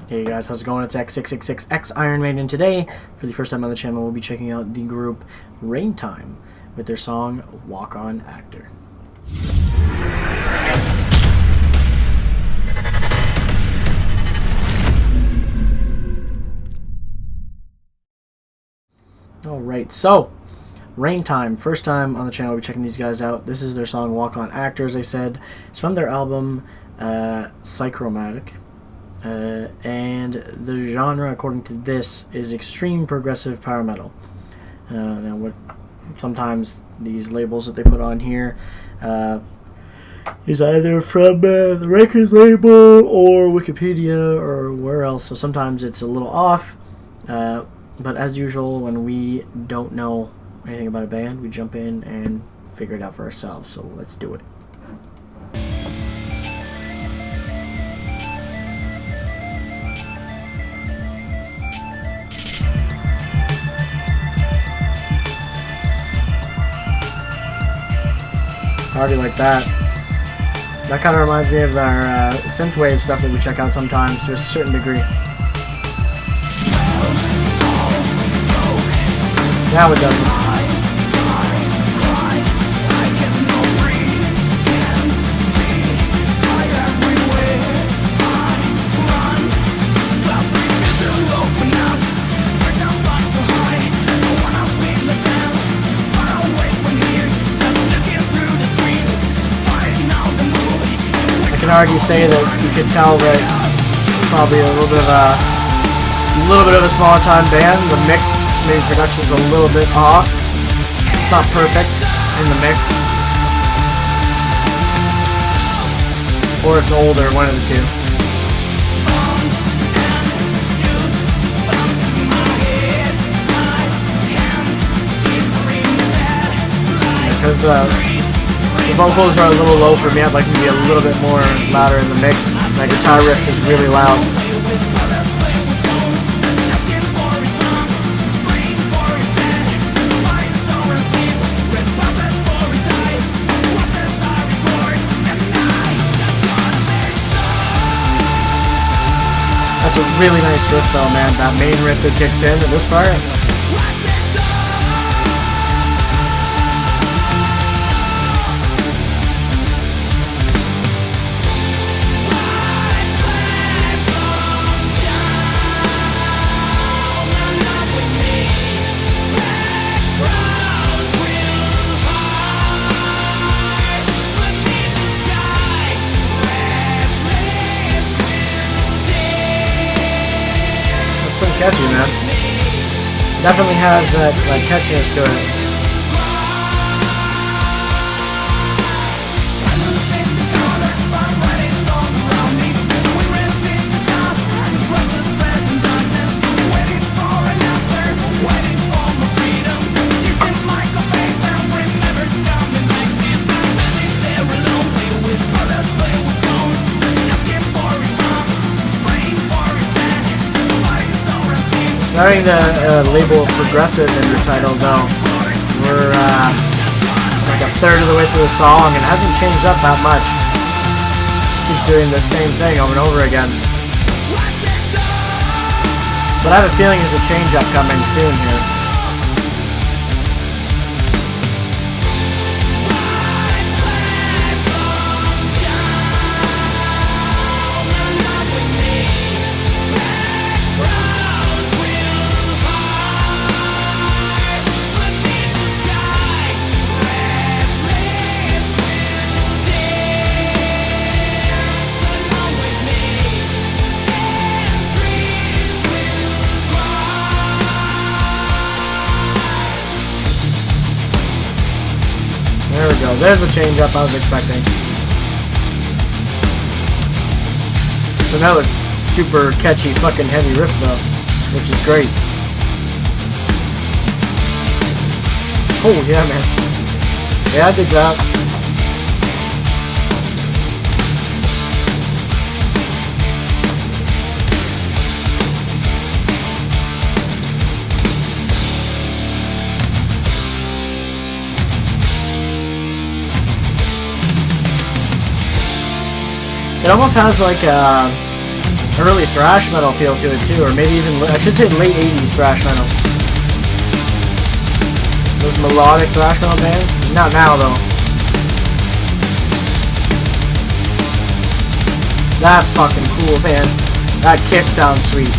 Hey guys, how's it going? It's X666X Iron Maiden, and today, for the first time on the channel, we'll be checking out the group Raintime with their song Walk On Actor. Alright, so, Raintime, first time on the channel, we'll be checking these guys out. This is their song Walk On Actor, as I said. It's from their album Psychromatic. And the genre, according to this, is extreme progressive power metal. Now, what sometimes these labels that they put on here is either from the records label or Wikipedia or where else. So sometimes it's a little off. But as usual, when we don't know anything about a band, we jump in and figure it out for ourselves. So let's do it. I already like that. That kind of reminds me of our synthwave stuff that we check out sometimes to a certain degree. Now it doesn't. I can already say that you could tell that it's probably a little bit of a smaller time band. The mix, maybe production's a little bit off. It's not perfect in the mix, or it's older, one of the two. Because the vocals are a little low for me. I'd like them to be a little bit more louder in the mix. My guitar riff is really loud. That's a really nice riff though, man. That main riff that kicks in this part. Catchy, man. Definitely has that catchiness to it. Starting the label progressive in the title though. We're like a third of the way through the song and it hasn't changed up that much. Keeps doing the same thing over and over again. But I have a feeling there's a change up coming soon here. There we go. There's the change up I was expecting. It's another super catchy fucking heavy riff though, which is great. Oh yeah, man. Yeah, I dig that. It almost has like a early thrash metal feel to it too, or maybe even, I should say, late 80s thrash metal. Those melodic thrash metal bands? Not now though. That's fucking cool, man. That kick sounds sweet.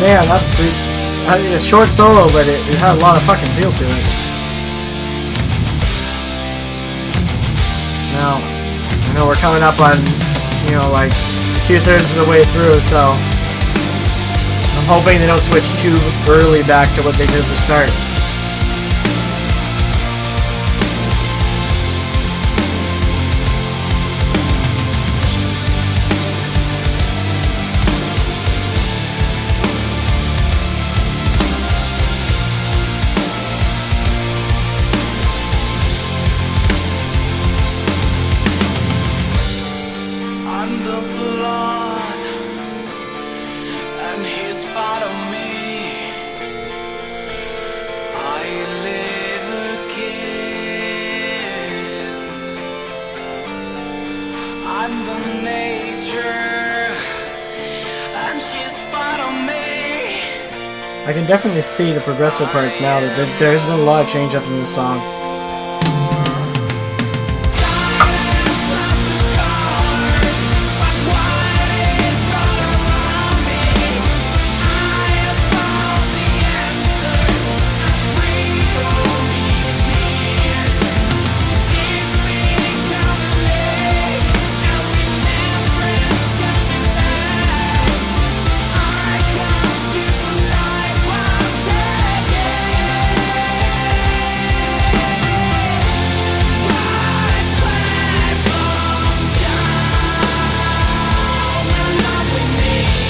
Man, that's sweet. I mean, it's a short solo, but it had a lot of fucking feel to it. Now, I know we're coming up on, you know, like 2/3 of the way through, so I'm hoping they don't switch too early back to what they did at the start. I can definitely see the progressive parts now that there's been a lot of change-ups in this song.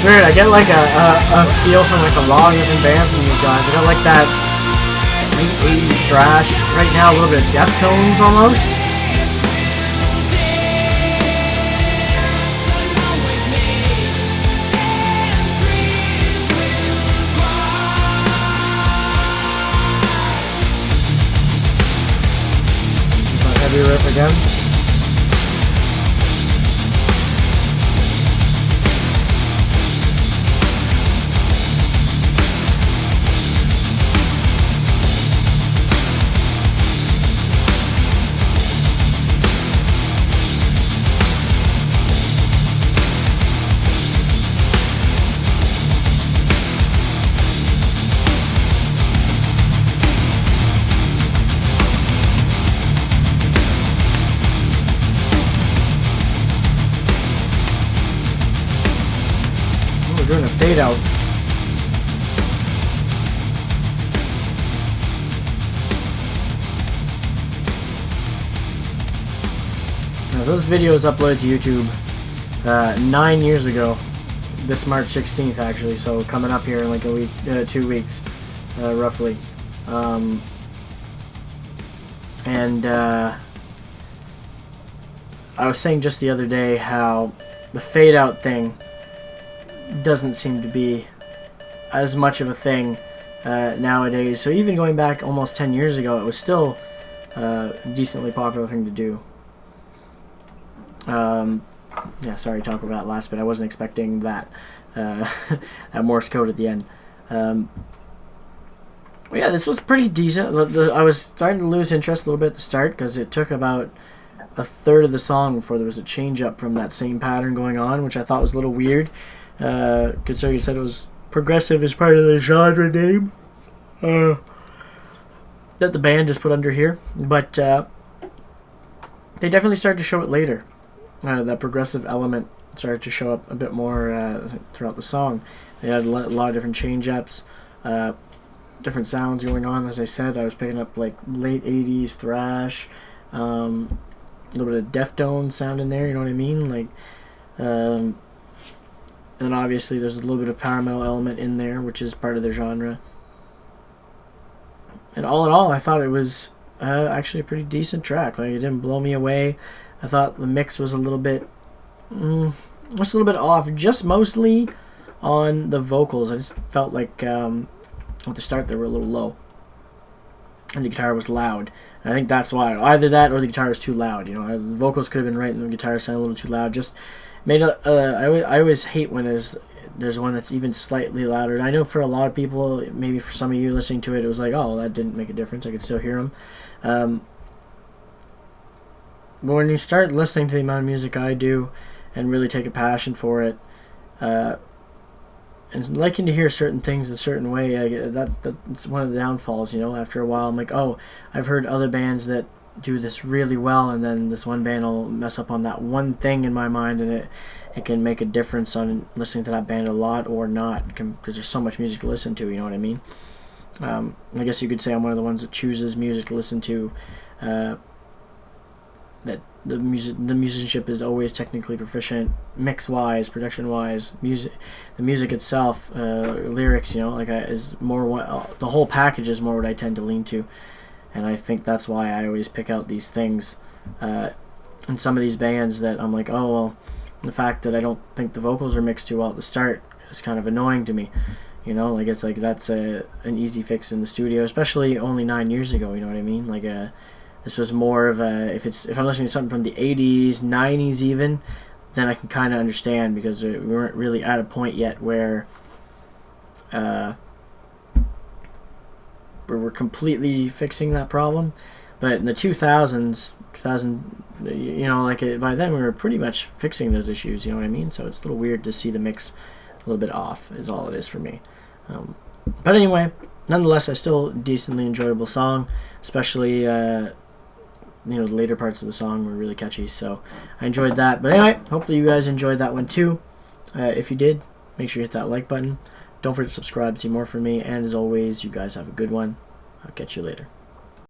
Weird, I get like a feel from like a lot of different bands from these guys. I got like that late 80s thrash, right now a little bit of Deftones almost. Heavy riff again. Doing a fade out. Now, so this video is uploaded to YouTube 9 years ago, this March 16th actually, so coming up here in like a week, 2 weeks, roughly. I was saying just the other day how the fade out thing doesn't seem to be as much of a thing nowadays. So even going back almost 10 years ago, it was still a decently popular thing to do. Yeah, sorry, talk about that last bit. I wasn't expecting that that Morse code at the end. Well, yeah, this was pretty decent. I was starting to lose interest a little bit at the start because it took about a third of the song before there was a change up from that same pattern going on, which I thought was a little weird. Considering you said it was progressive as part of the genre name that the band just put under here, but they definitely started to show it later. That progressive element started to show up a bit more throughout the song. They had a lot of different change-ups, different sounds going on. As I said, I was picking up like late 80s thrash, a little bit of Deftones sound in there, you know what I mean? Like And obviously there's a little bit of power metal element in there, which is part of their genre. And all in all, I thought it was actually a pretty decent track. Like, it didn't blow me away. I thought the mix was a little bit, just a little bit off, just mostly on the vocals. I just felt like at the start they were a little low, and the guitar was loud. And I think that's why. Either that or the guitar was too loud. You know, the vocals could have been right, and the guitar sounded a little too loud. Just made it. I always hate when there's one that's even slightly louder. And I know for a lot of people, maybe for some of you listening to it, it was like, oh, well, that didn't make a difference. I could still hear them. But when you start listening to the amount of music I do and really take a passion for it, and liking to hear certain things a certain way, that's one of the downfalls. You know, after a while, I'm like, oh, I've heard other bands that do this really well, and then this one band will mess up on that one thing in my mind, and it can make a difference on listening to that band a lot or not, because there's so much music to listen to. You know what I mean? I guess you could say I'm one of the ones that chooses music to listen to. That the musicianship is always technically proficient, mix wise, production wise, the music itself, lyrics, you know, like is more the whole package is more what I tend to lean to, and I think that's why I always pick out these things. In some of these bands that I'm like, oh well, the fact that I don't think the vocals are mixed too well at the start is kind of annoying to me. You know, like it's like that's an easy fix in the studio, especially only 9 years ago. You know what I mean? Like this was more of a, if I'm listening to something from the 80s, 90s even, then I can kind of understand, because we weren't really at a point yet where we're completely fixing that problem. But in the 2000s, you know, like by then we were pretty much fixing those issues. You know what I mean? So it's a little weird to see the mix a little bit off, is all it is for me. But anyway, nonetheless, I still decently enjoyable song, especially you know, the later parts of the song were really catchy, so I enjoyed that. But anyway, hopefully you guys enjoyed that one too. If you did, make sure you hit that like button. Don't forget to subscribe to see more from me, and as always, you guys have a good one. I'll catch you later.